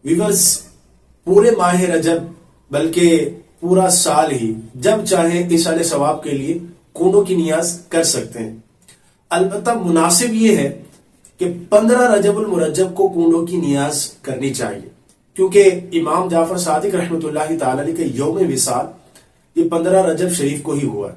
Viewers پورے ماہ رجب بلکہ پورا سال ہی جب چاہیں ایصال ثواب کے لیے کونڈوں کی نیاز کر سکتے ہیں. البتہ مناسب یہ ہے کہ 15 رجب المرجب کو کونڈوں کی نیاز کرنی چاہیے، کیونکہ امام جعفر صادق رحمۃ اللہ تعالی علیہ کے یوم وصال یہ 15 رجب شریف کو ہی ہوا ہے.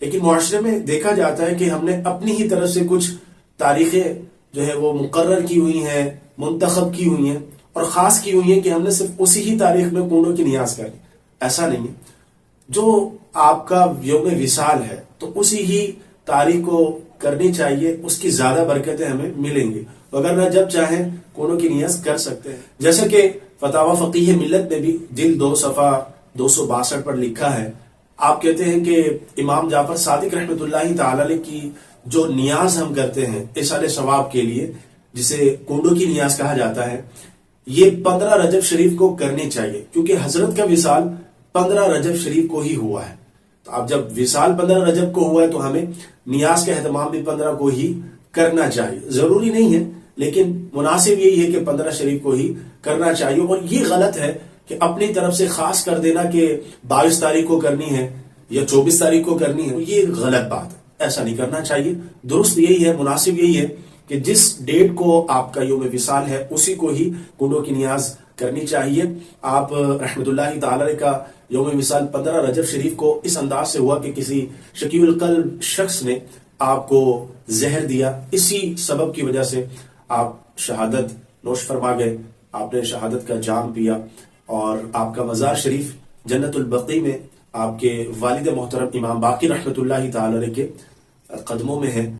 لیکن معاشرے میں دیکھا جاتا ہے کہ ہم نے اپنی ہی طرف سے کچھ تاریخیں جو ہے وہ مقرر کی ہوئی ہیں، منتخب کی ہوئی ہیں اور خاص کی ہوئی ہیں کہ ہم نے صرف اسی ہی تاریخ میں کونڈوں کی نیاز کرنی. ایسا نہیں ہے. جو آپ کا یوم وصال ہے تو اسی ہی تاریخ کو کرنی چاہیے، اس کی زیادہ برکتیں ہمیں ملیں گی. وگرنہ جب چاہیں کونڈوں کی نیاز کر سکتے ہیں. جیسا کہ فتاوی فقیہ ملت میں بھی جلد 2 صفحہ 262 پر لکھا ہے. آپ کہتے ہیں کہ امام جعفر صادق رحمۃ اللہ تعالی علیہ کی جو نیاز ہم کرتے ہیں ایصال ثواب کے لیے، جسے کونڈوں کی نیاز کہا جاتا ہے، یہ 15 رجب شریف کو کرنی چاہیے، کیونکہ حضرت کا وصال 15 رجب شریف کو ہی ہوا ہے. تو اب جب وصال 15 رجب کو ہوا ہے تو ہمیں نیاز کا اہتمام بھی 15 کو ہی کرنا چاہیے. ضروری نہیں ہے لیکن مناسب یہی ہے کہ 15 شریف کو ہی کرنا چاہیے. اور یہ غلط ہے کہ اپنی طرف سے خاص کر دینا کہ 22 تاریخ کو کرنی ہے یا 24 تاریخ کو کرنی ہے. یہ غلط بات ہے، ایسا نہیں کرنا چاہیے. درست یہی ہے، مناسب یہی ہے کہ جس ڈیٹ کو آپ کا یوم وصال ہے اسی کو ہی کونڈوں کی نیاز کرنی چاہیے. آپ رحمت اللہ تعالی کا یوم وصال 15 رجب شریف کو اس انداز سے ہوا کہ کسی شقی القلب شخص نے آپ کو زہر دیا. اسی سبب کی وجہ سے آپ شہادت نوش فرما گئے، آپ نے شہادت کا جام پیا اور آپ کا مزار شریف جنت البقیع میں آپ کے والد محترم امام باقر رحمت اللہ تعالی کے قدموں میں ہے.